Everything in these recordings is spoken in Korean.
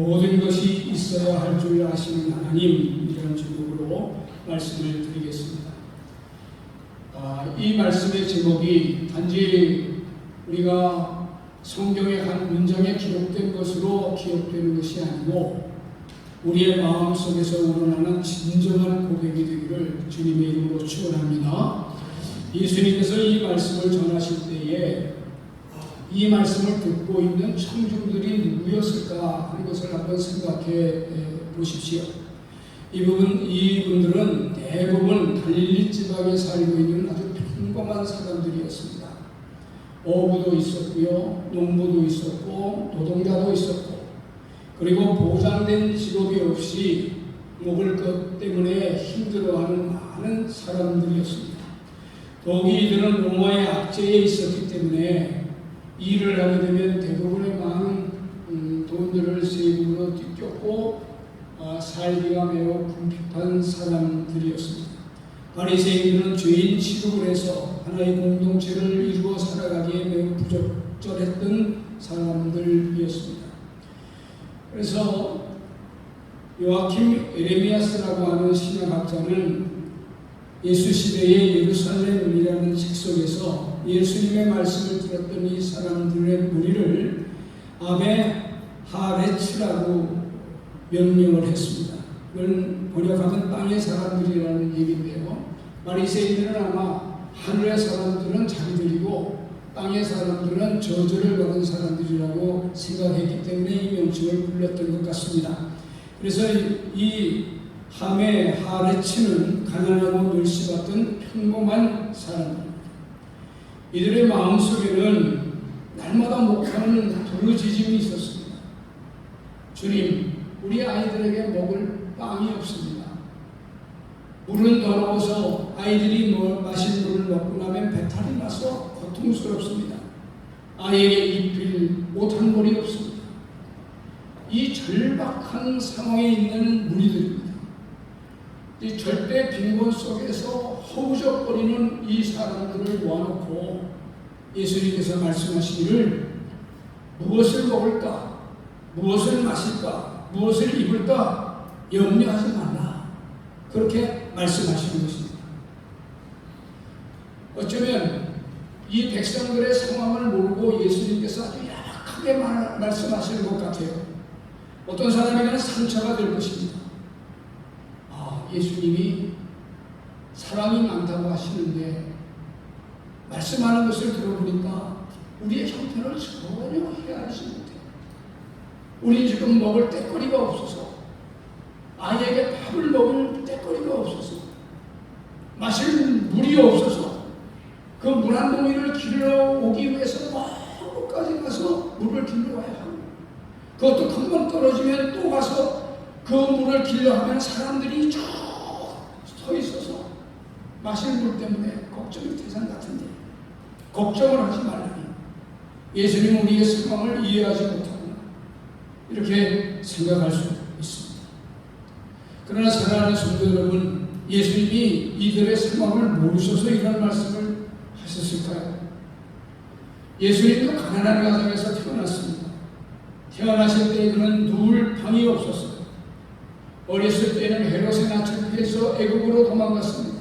모든 것이 있어야 할 줄 아시는 하나님, 이런 제목으로 말씀을 드리겠습니다. 이 말씀의 제목이 단지 우리가 성경의 한 문장에 기록된 것으로 기억되는 것이 아니고 우리의 마음속에서 우러나는 진정한 고백이 되기를 주님의 이름으로 축원합니다. 예수님께서 이 말씀을 전하실 때에 이 말씀을 듣고 있는 청중들이 누구였을까 하는 것을 한번 생각해 보십시오. 이분들은 대부분 갈릴리 지방에 살고 있는 아주 평범한 사람들이었습니다. 어부도 있었고요, 농부도 있었고, 노동자도 있었고, 그리고 보장된 직업이 없이 먹을 것 때문에 힘들어하는 많은 사람들이었습니다. 더욱이 이들은 로마의 압제에 있었기 때문에 일을 하게 되면 대부분의 많은 돈들을 세금으로 뜯겼고 살기가 매우 궁핍한 사람들이었습니다. 바리새인들은 죄인 취급을 해서 하나의 공동체를 이루어 살아가기에 매우 부적절했던 사람들이었습니다. 그래서 요아킴 에레미야스라고 하는 신학학자는 예수 시대의 예루살렘이라는 책 속에서 예수님의 말씀을 들었던 이 사람들의 무리를 아베 하레츠라고 명명을 했습니다. 이건 번역하면 땅의 사람들이라는 얘기인데요. 바리새인들은 아마 하늘의 사람들은 자기들이고 땅의 사람들은 저주를 받은 사람들이라고 생각했기 때문에 이 명칭을 불렀던 것 같습니다. 그래서 이 하메 하레츠는 가난하고 멸시받던 평범한 사람입니다. 이들의 마음속에는 날마다 목하는 부르짖음이 있었습니다. 주님, 우리 아이들에게 먹을 빵이 없습니다. 물은 더러워서 아이들이 마실 물을 먹고 나면 배탈이 나서 고통스럽습니다. 아이에게 입힐 옷 한 벌이 없습니다. 이 절박한 상황에 있는 무리들입니다. 이 절대 빈곤 속에서 허우적거리는 이 사람들을 모아놓고 예수님께서 말씀하시기를 무엇을 먹을까? 무엇을 마실까? 무엇을 입을까? 염려하지 말라. 그렇게 말씀하시는 것입니다. 어쩌면 이 백성들의 상황을 모르고 예수님께서 아주 약하게 말씀하시는 것 같아요. 어떤 사람에게는 상처가 될 것입니다. 예수님이 사랑이 많다고 하시는데 말씀하는 것을 들어보니까 우리의 형편을 전혀 헤아리지 못해요. 우리 지금 먹을 때거리가 없어서, 아이에게 밥을 먹을 때거리가 없어서, 마실 물이 없어서 그 물 한 동이를 길러 오기 위해서 먼 곳까지 가서 물을 길러 와야 하고, 그것도 금방 떨어지면 또 가서 그 물을 길러 하면 사람들이 쭉 서 있어서 마실 물 때문에 걱정이 태산 같은데 걱정을 하지 말라니 예수님은 우리의 상황을 이해하지 못하구나, 이렇게 생각할 수 있습니다. 그러나 사랑하는 성도 여러분, 예수님이 이들의 상황을 모르셔서 이런 말씀을 하셨을까요? 예수님도 가난한 가정에서 태어났습니다. 태어나실 때 그는 누울 방이 없었어요. 어렸을 때는 헤롯의 낯을 피해서 애국으로 도망갔습니다.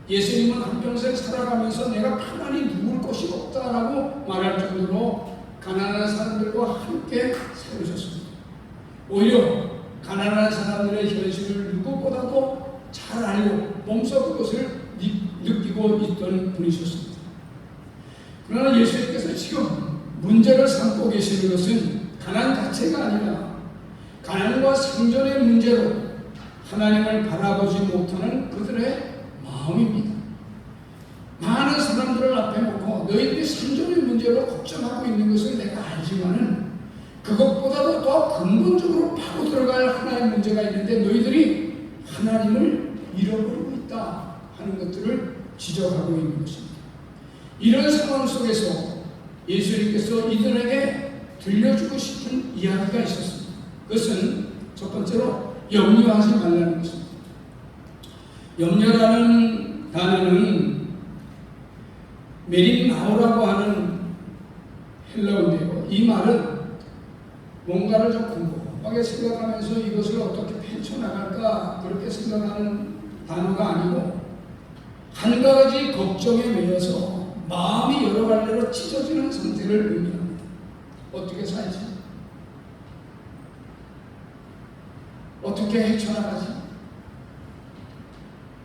예수님은 한평생 살아가면서 내가 편안히 누울 곳이 없다라고 말할 정도로 가난한 사람들과 함께 살으셨습니다. 오히려 가난한 사람들의 현실을 누구보다도 잘 알고 몸소 그것을 느끼고 있던 분이셨습니다. 그러나 예수님께서 지금 문제를 삼고 계시는 것은 가난 자체가 아니라 가난과 생존의 문제로 하나님을 바라보지 못하는 그들의 마음입니다. 많은 사람들을 앞에 놓고 너희들이 생존의 문제로 걱정하고 있는 것을 내가 알지만은 그것보다도 더 근본적으로 파고 들어갈 하나의 문제가 있는데 너희들이 하나님을 잃어버리고 있다 하는 것들을 지적하고 있는 것입니다. 이런 상황 속에서 예수님께서 이들에게 들려주고 싶은 이야기가 있었습니다. 그것은 첫 번째로 염려하지 말라는 것입니다. 염려라는 단어는 메린나우라고 하는 헬라어인데요. 이 말은 뭔가를 좀 급하게 생각하면서 이것을 어떻게 펼쳐나갈까 그렇게 생각하는 단어가 아니고 한 가지 걱정에 매여서 마음이 여러 갈래로 찢어지는 상태를 의미합니다. 어떻게 살지? 어떻게 헤쳐나가지?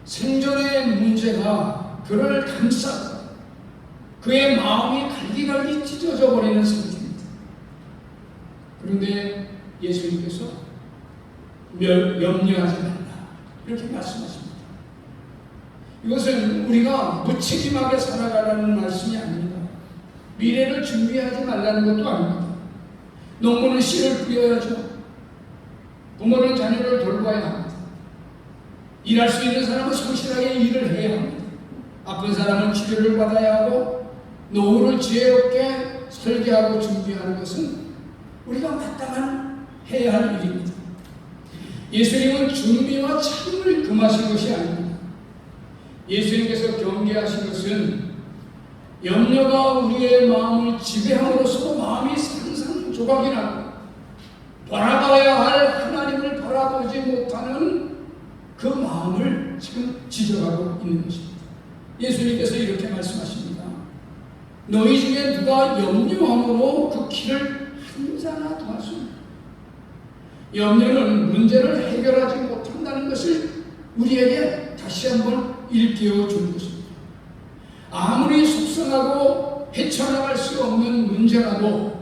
생존의 문제가 그를 감싸고 그의 마음이 갈기갈기 찢어져 버리는 상태입니다. 그런데 예수님께서 염려하지 말라 이렇게 말씀하십니다. 이것은 우리가 무책임하게 살아가라는 말씀이 아닙니다. 미래를 준비하지 말라는 것도 아닙니다. 농부는 씨를 뿌려야죠. 부모는 자녀를 돌봐야 합니다. 일할 수 있는 사람은 성실하게 일을 해야 합니다. 아픈 사람은 치료를 받아야 하고 노후를 지혜롭게 설계하고 준비하는 것은 우리가 마땅한 해야 할 일입니다. 예수님은 준비와 참을 금하신 것이 아닙니다. 예수님께서 경계하신 것은 염려가 우리의 마음을 지배함으로써 마음이 상상조각이 나고 바라봐야 할 하나님을 바라보지 못하는 그 마음을 지금 지적하고 있는 것입니다. 예수님께서 이렇게 말씀하십니다. 너희 중에 누가 염려함으로 그 길을 한 자나 더하소이까. 염려는 문제를 해결하지 못한다는 것을 우리에게 다시 한번 일깨워 주는 것입니다. 아무리 속상하고 헤쳐나갈 수 없는 문제라도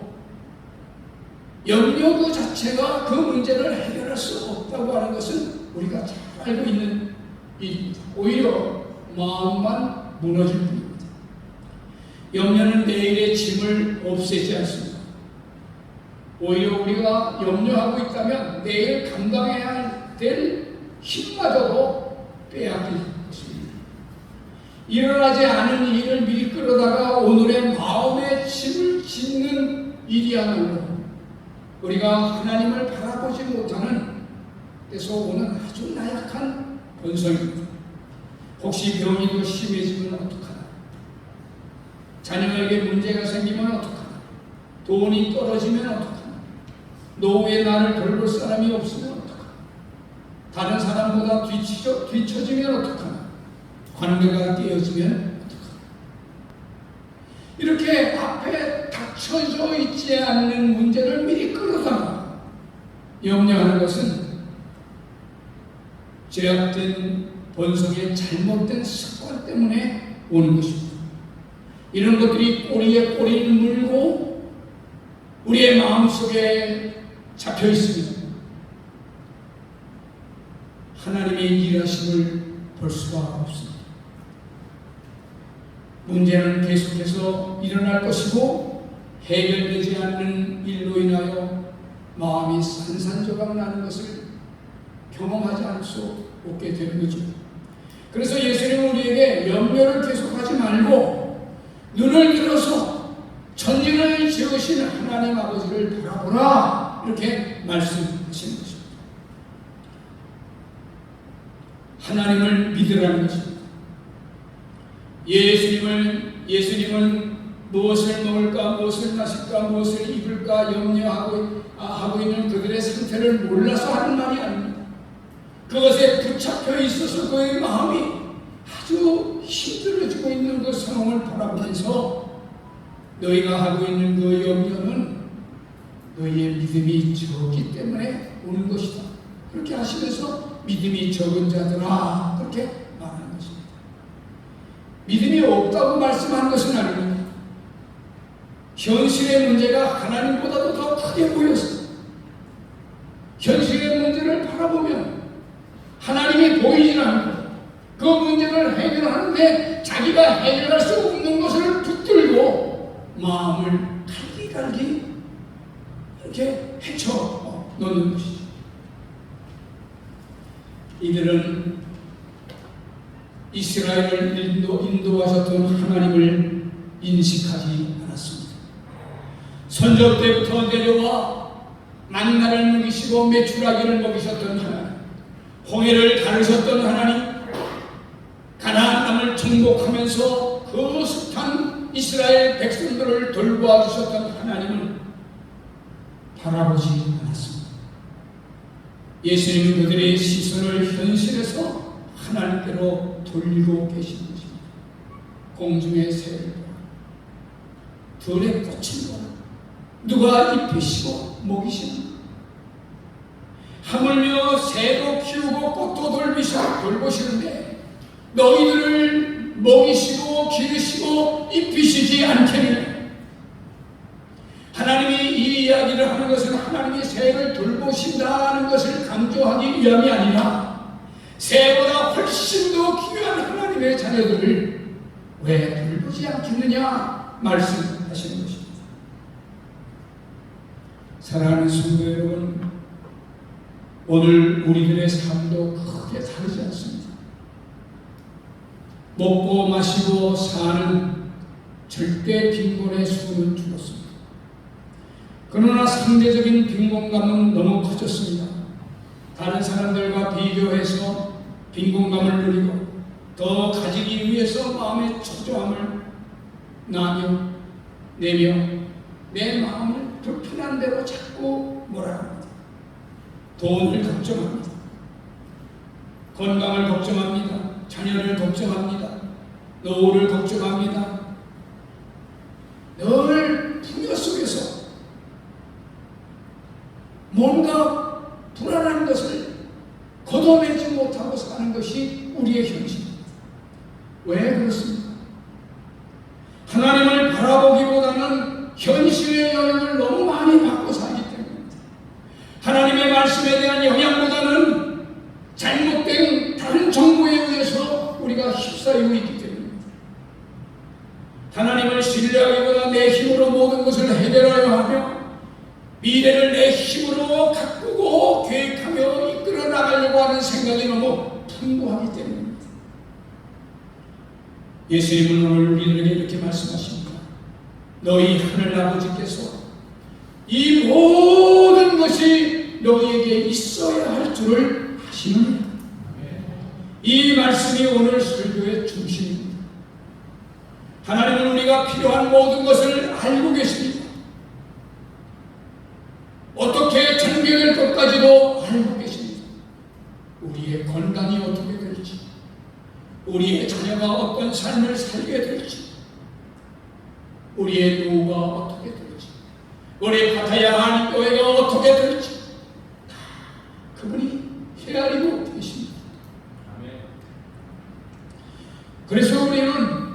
염려 그 자체가 그 문제를 해결할 수 없다고 하는 것은 우리가 잘 알고 있는 일입니다. 오히려 마음만 무너질 뿐입니다. 염려는 내일의 짐을 없애지 않습니다. 오히려 우리가 염려하고 있다면 내일 감당해야 될 힘마저도 빼앗길 것입니다. 일어나지 않은 일을 미리 끌어다가 오늘의 마음의 짐을 짓는 일이야말로 우리가 하나님을 바라보지 못하는 데서 오는 아주 나약한 본성입니다. 혹시 병이 더 심해지면 어떡하나? 자녀에게 문제가 생기면 어떡하나? 돈이 떨어지면 어떡하나? 노후에 나를 돌볼 사람이 없으면 어떡하나? 다른 사람보다 뒤처지면 어떡하나? 관계가 깨어지면 어떡하나? 이렇게 앞에 닥쳐져 있지 않는 문제를 미리 끌어다가 염려하는 것은 죄악된 본성의 잘못된 습관 때문에 오는 것입니다. 이런 것들이 꼬리에 꼬리를 물고 우리의 마음속에 잡혀 있습니다. 하나님의 일하심을 볼 수가 없습니다. 문제는 계속해서 일어날 것이고 해결되지 않는 일로 인하여 마음이 산산조각 나는 것을 경험하지 않을 수 없게 되는 거죠. 그래서 예수님은 우리에게 염려를 계속하지 말고 눈을 들어서 천지를 지으신 하나님 아버지를 바라보라 이렇게 말씀하시는 것입니다. 하나님을 믿으라는 것입니다. 예수님은 무엇을 먹을까, 무엇을 마실까, 무엇을 입을까 염려하고 있는 그들의 상태를 몰라서 하는 말이 아닙니다. 그것에 붙잡혀 있어서 그의 마음이 아주 힘들어지고 있는 그 상황을 바라보면서 너희가 하고 있는 그 염려는 너희의 믿음이 적기 때문에 오는 것이다. 그렇게 하시면서 믿음이 적은 자들아 그렇게 말하는 것입니다. 믿음이 없다고 말씀하는 것은 아닙니다. 현실의 문제가 하나님보다도 더 크게 보여서 현실의 문제를 바라보면 하나님이 보이지 않고 그 문제를 해결하는데 자기가 해결할 수 없는 것을 붙들고 마음을 갈기갈기 이렇게 헤쳐 놓는 것이죠. 이들은 이스라엘을 인도하셨던 하나님을 인식하지 않았습니다. 선조 때부터 내려와 만나를 먹이시고 메추라기를 먹이셨던 하나님, 홍해를 가르셨던 하나님, 가나안 땅을 정복하면서 그 숱한 이스라엘 백성들을 돌보아 주셨던 하나님을 바라보지 않았습니다. 예수님은 그들의 시선을 현실에서 하나님께로 돌리고 계신 것입니다. 공중의 새를 보라, 들의 꽃을 보라, 누가 입히시고 먹이시는, 하물며 새도 키우고 꽃도 돌보시는데 너희들을 먹이시고 기르시고 입히시지 않겠느냐. 하나님이 이 이야기를 하는 것은 하나님이 새를 돌보신다는 것을 강조하기 위함이 아니라 새보다 훨씬 더 귀한 하나님의 자녀들을 왜 돌보지 않겠느냐 말씀하시는 것입니다. 사랑하는 성도 여러분, 오늘 우리들의 삶도 크게 다르지 않습니다. 먹고 마시고 사는 절대 빈곤의 수는 줄었습니다. 그러나 상대적인 빈곤감은 너무 커졌습니다. 다른 사람들과 비교해서 빈곤감을 누리고 더 가지기 위해서 마음의 초조함을 나며 내며 내 마음을 불편한 대로 자꾸 몰아갑니다. 돈을 걱정합니다. 건강을 걱정합니다. 자녀를 걱정합니다. 노후를 걱정합니다. 늘 풍요 속에서 뭔가 불안한 것을 걷어내지 못하고 사는 것이 우리의 현실입니다. 왜 그렇습니까? 하나님을 바라보기보다는 현실의 영향을 너무 많이 받고 살기 때문입니다. 하나님의 말씀에 대한 영향보다는 잘못된 다른 정보에 의해서 우리가 휩싸이고 있기 때문입니다. 하나님을 신뢰하기보다 내 힘으로 모든 것을 해결하려 하며 미래를 내 힘으로 가꾸고 계획하며 이끌어 나가려고 하는 생각이 너무 풍부하기 때문입니다. 예수님은 오늘 우리들에게 이렇게 말씀하십니다. 너희 하늘 아버지께서 이 모든 것이 너희에게 있어야 할 줄을 아시느냐. 이 말씀이 오늘 설교의 중심입니다. 하나님은 우리가 필요한 모든 것을 알고 계십니다. 어떻게 전개될 것까지도 알고 계십니다. 우리의 건강이 어떻게 될지, 우리의 자녀가 어떤 삶을 살게 될지, 우리의 노후가 어떻게 될지, 우리 가타야 하는 교회가 어떻게 될지 다 그분이 헤아리고 계십니다. 그래서 우리는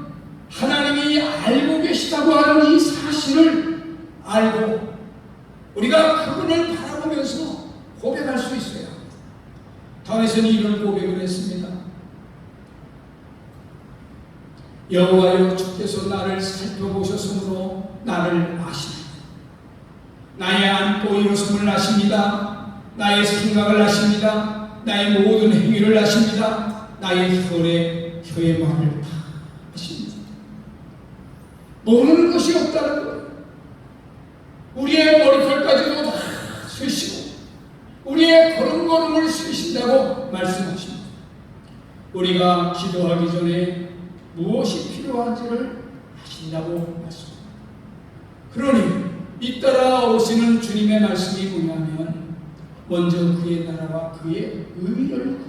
하나님이 알고 계시다고 하는 이 사실을 알고 우리가 그분을 바라보면서 고백할 수 있어야 합니다. 다윗은 이런 고백을 했습니다. 여호와여, 주께서 나를 살펴보셨으므로 나를 아시나이다. 나의 안고 일어섬을 아십니다. 나의 생각을 아십니다. 나의 모든 행위를 아십니다. 나의 혀의 말을 다 아십니다. 모르는 것이 없다는 거예요. 우리의 머리털까지도 다 세시고 우리의 걸음걸음을 세신다고 말씀하십니다. 우리가 기도하기 전에 무엇이 필요한지를 아신다고 말씀합니다. 그러니 잇따라 오시는 주님의 말씀이 뭐냐면 먼저 그의 나라와 그의 의를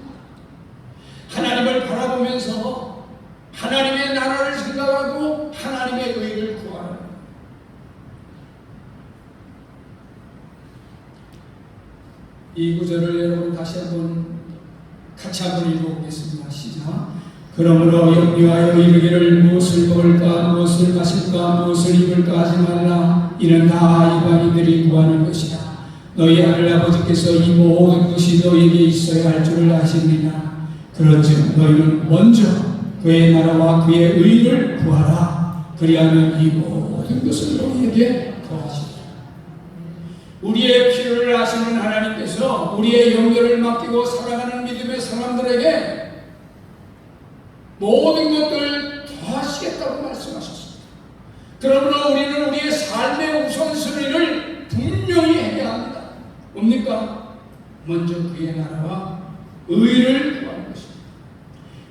하나님을 바라보면서 하나님의 나라를 생각하고 하나님의 의를 구하라. 이 구절을 여러분 다시 한번 같이 한번 읽어보겠습니다. 시작. 그러므로 염려하여 이르기를 무엇을 먹을까 무엇을 마실까 무엇을 입을까 하지 말라. 이는 다 이방인들이 구하는 것이다. 너희 하늘 아버지께서 이 모든 것이 너희에게 있어야 할 줄을 아시느냐. 그런즉 너희는 먼저 그의 나라와 그의 의를 구하라. 그리하면 이 모든 것을 너희에게 더하시리라. 우리의 필요를 아시는 하나님께서 우리의 연결을 맡기고 살아가는 믿음의 사람들에게 모든 것들을 더하시겠다고 말씀하셨습니다. 그러므로 우리는 우리의 삶의 우선순위를 분명히 해야 합니다. 뭡니까? 먼저 그의 나라와 의를 구하는 것입니다.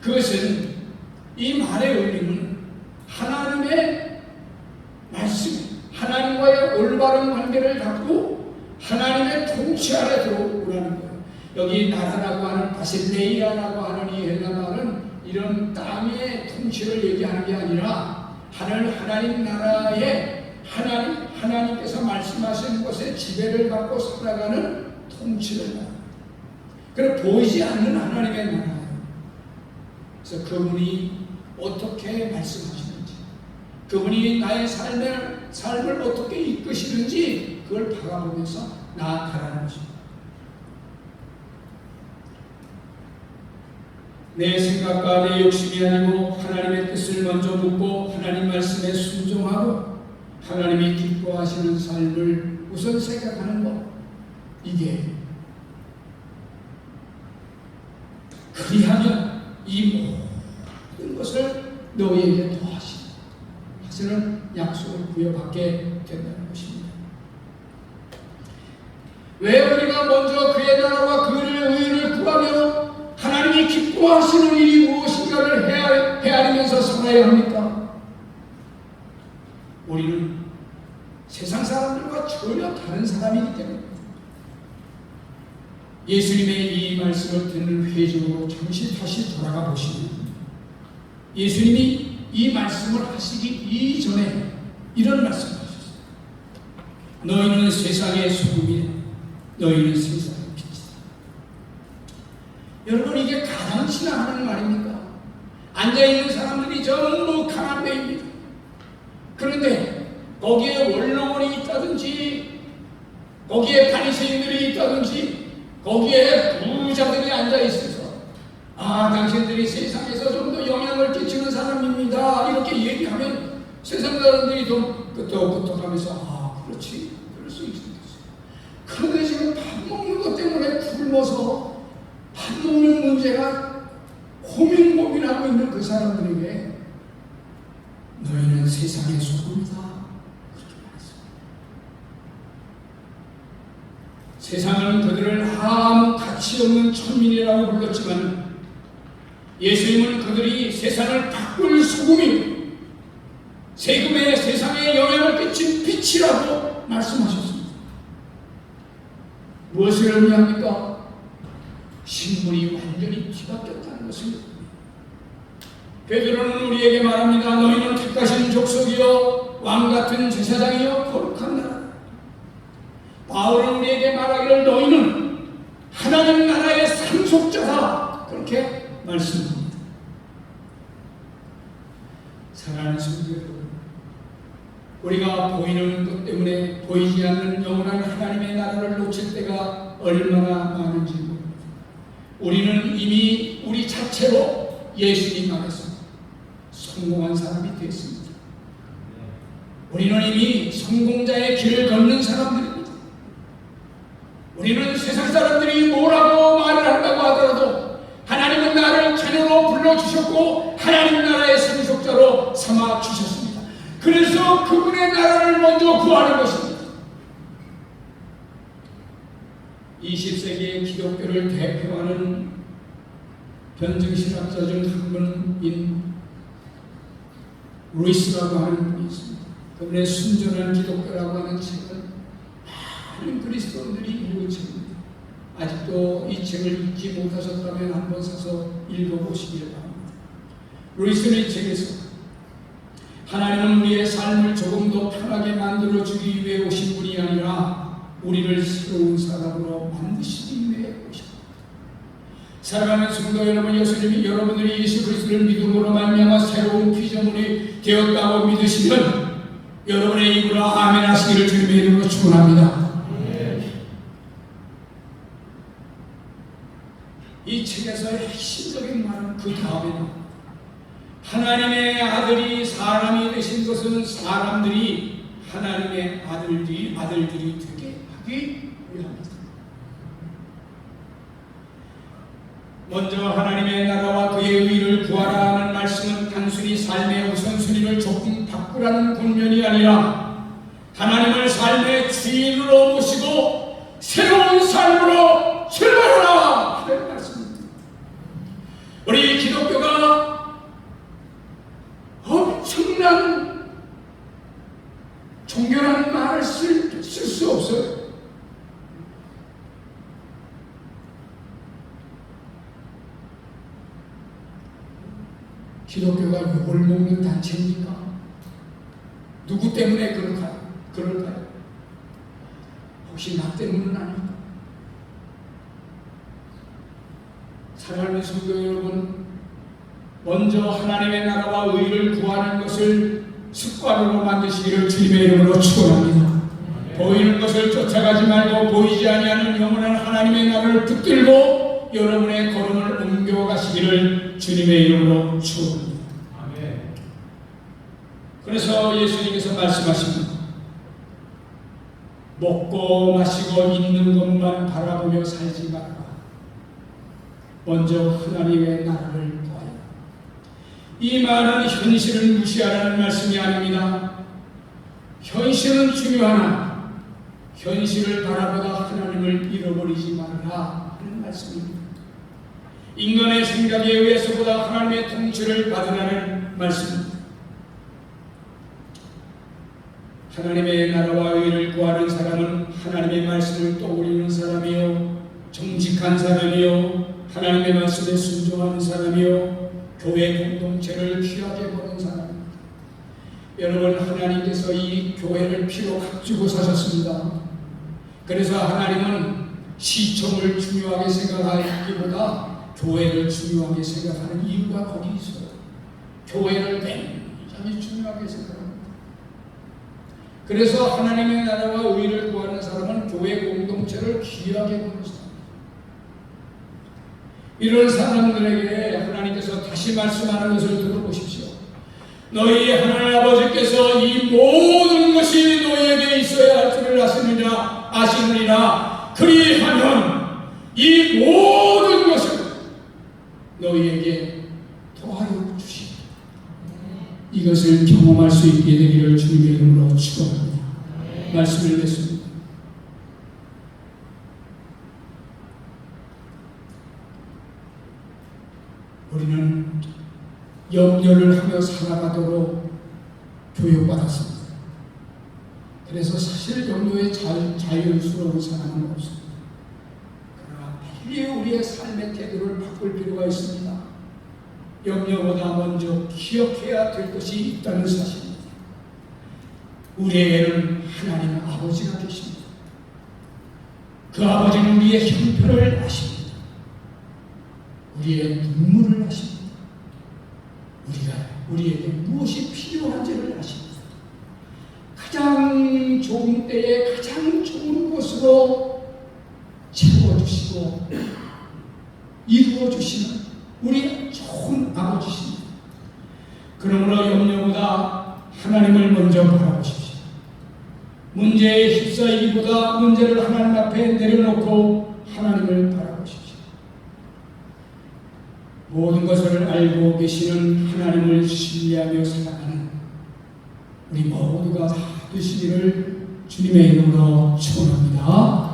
그것은 이 말의 의미는 하나님의 말씀, 하나님과의 올바른 관계를 갖고 하나님의 통치 아래 들어오라는 거예요. 여기 나라라고 하는 바실레이아라고 하는 이 헬라 말은 이런 땅의 통치를 얘기하는 게 아니라 하나님 나라에 하나님께서 말씀하신 것에 지배를 받고 살아가는 통치를 말합니다. 그럼 보이지 않는 하나님의 나라예요. 그래서 그분이 어떻게 말씀하시는지, 그분이 나의 삶을 어떻게 이끄시는지 그걸 바라보면서 나아가라는 것입니다. 내 생각과 내 욕심이 아니고 하나님의 뜻을 먼저 묻고 하나님 말씀에 순종하고 하나님이 기뻐하시는 삶을 우선 생각하는 것, 이게 그리하면 이 모든 것을 너희에게 더하시는 약속을 부여받게 된다는 것입니다. 왜 우리가 먼저 그의 나라와 그의 의를 구하며 하나님이 기뻐하시는 일이 무엇인가를 헤아리면서 살아야 합니까? 우리는 세상 사람들과 전혀 다른 사람이기 때문입니다. 예수님의 이 말씀을 듣는 회중으로 잠시 다시 돌아가 보시면 예수님이 이 말씀을 하시기 이전에 이런 말씀을 하셨어요. 너희는 세상의 소금이라. 너희는 세상의 빛이다. 여러분, 이게 가당치나 하는 말입니까? 앉아있는 사람들이 전부 가난배입니다. 그런데 거기에 원로원이 있다든지 거기에 바리새인들이 있다든지 거기에 부자들이 앉아있어서 당신들이 세상에서 좀 더 영향을 끼치는 사람입니다 이렇게 얘기하면 세상 사람들이 좀 끄떡끄떡하면서 그렇지, 그럴 수 있겠어요. 그런데 지금 밥 먹는 것 때문에 굶어서 밥 먹는 문제가 고민하고 있는 그 사람들에게 너희는 세상의 소금이다 그렇게 말했습니다. 세상은 그들을 아무 가치 없는 천민이라고 불렀지만 예수님은 그들이 세상을 바꿀 소금이 세금에 세상에 영향을 끼친 빛이라고 말씀하셨습니다. 무엇을 의미합니까? 신분이 완전히 뒤바뀌었다는 것입니다. 베드로는 우리에게 말합니다. 너희는 택하신 족속이요 왕같은 제사장이요 거룩한 나라. 바울은 우리에게 말하기를 너희는 하나님 나라의 상속자다 그렇게 말씀합니다. 사랑하는 성도 여러분, 우리가 보이는 것 때문에 보이지 않는 영원한 하나님의 나라를 놓칠 때가 얼마나 많은지 모릅니다. 우리는 이미 우리 자체로 예수님 안에서 성공한 사람이 됐습니다. 우리는 이미 성공자의 길을 걷는 사람들입니다. 우리는 세상 사람들이 뭐라고 말을 한다고 하더라도 하나님은 나를 자녀로 불러주셨고 하나님 나라의 상속자로 삼아주셨습니다. 그래서 그분의 나라를 먼저 구하는 것입니다. 20세기의 기독교를 대표하는 변증신학자 중 한 분인 루이스라고 하는 분이 있습니다. 그분의 순전한 기독교라고 하는 책은 많은 그리스도인들이 읽은 책입니다. 아직도 이 책을 읽지 못하셨다면 한번 사서 읽어보시길 바랍니다. 루이스는 이 책에서 하나님은 우리의 삶을 조금 더 편하게 만들어주기 위해 오신 분이 아니라 우리를 새로운 사람으로 만드시기 위해 오셨다. 사랑하는 성도 여러분, 여러분들이 예수 그리스도를 믿음으로 말미암아 새로운 피조물이 되었다고 믿으시면 여러분의 입으로 아멘 하시기를 주님의 이름으로 축원합니다. 이 책에서의 핵심적인 말은 그 다음에는 하나님의 아들이 사람이 되신 것은 사람들이 하나님의 아들들이 되게 하기 위함이다. 먼저 하나님의 나라와 그의 의를 구하라 하는 말씀은 단순히 삶의 우선순위를 조금 바꾸라는 권면이 아니라 하나님을 삶의 주인으로 모시고 새로운 삶으로 출발하라 하는 말씀입니다. 우리 기독교가 엄청난 종교라는 말을 쓸 수 없어요. 기독교가 욕을 먹는 단체입니까? 누구 때문에 그럴까요? 혹시 나 때문은 아닐까? 사랑하는 성도 여러분, 먼저 하나님의 나라와 의를 구하는 것을 습관으로 만드시기를 주님의 이름으로 축원합니다. 보이는 것을 쫓아가지 말고 보이지 아니하는 영원한 하나님의 나라를 붙들고 여러분의 걸음을 옮겨가시기를 주님의 이름으로 축원합니다. 그래서 예수님께서 말씀하십니다. 먹고 마시고 있는 것만 바라보며 살지 말라. 먼저 하나님의 나라를 구하라. 이 말은 현실을 무시하라는 말씀이 아닙니다. 현실은 중요하나 현실을 바라보다 하나님을 잃어버리지 말라 하는 말씀입니다. 인간의 생각에 의해서보다 하나님의 통치를 받으라는 말씀입니다. 하나님의 나라와 의를 구하는 사람은 하나님의 말씀을 떠올리는 사람이요, 정직한 사람이요, 하나님의 말씀에 순종하는 사람이요, 교회 공동체를 귀하게 보는 사람입니다. 여러분, 하나님께서 이 교회를 피로 값주고 사셨습니다. 그래서 하나님은 시청을 중요하게 생각하기보다 교회를 중요하게 생각하는 이유가 거기 있어요. 교회를 굉장히 중요하게 생각합니다. 그래서 하나님의 나라와 의를 구하는 사람은 교회 공동체를 귀하게 보는 사람입니다. 이런 사람들에게 하나님께서 다시 말씀하는 것을 들어보십시오. 너희 하나님 아버지께서 이 모든 것이 너희에게 있어야 할 줄을 아시느니라. 그리하면 이 모든 것을 너희에게 더하여 주시리라. 이것을 경험할 수 있게 되기를 주님의 이름으로 축원합니다. 말씀을 맺습니다. 우리는 염려를 하며 살아가도록 교육받았습니다. 그래서 사실 염려의 자연스러운 사람은 없습니다. 그러나 빨리 우리의 삶의 태도를 바꿀 필요가 있습니다. 염려보다 먼저 기억해야 될 것이 있다는 사실입니다. 우리에게는 하나님 아버지가 계십니다. 그 아버지는 우리의 형편을 아십니다. 우리의 눈물을 아십니다. 우리에게 무엇이 필요한지를 아십니다. 가장 좋은 때에 가장 좋은 것으로 채워주시고 이루어주시는 우리 좋은 아버지십니다. 그러므로 염려보다 하나님을 먼저 바라보십시오. 문제에 휩싸이기보다 문제를 하나님 앞에 내려놓고 하나님을 바라보십시오. 모든 것을 알고 계시는 하나님을 신뢰하며 살아가는 우리 모두가 다 되시기를 주님의 이름으로 축원합니다.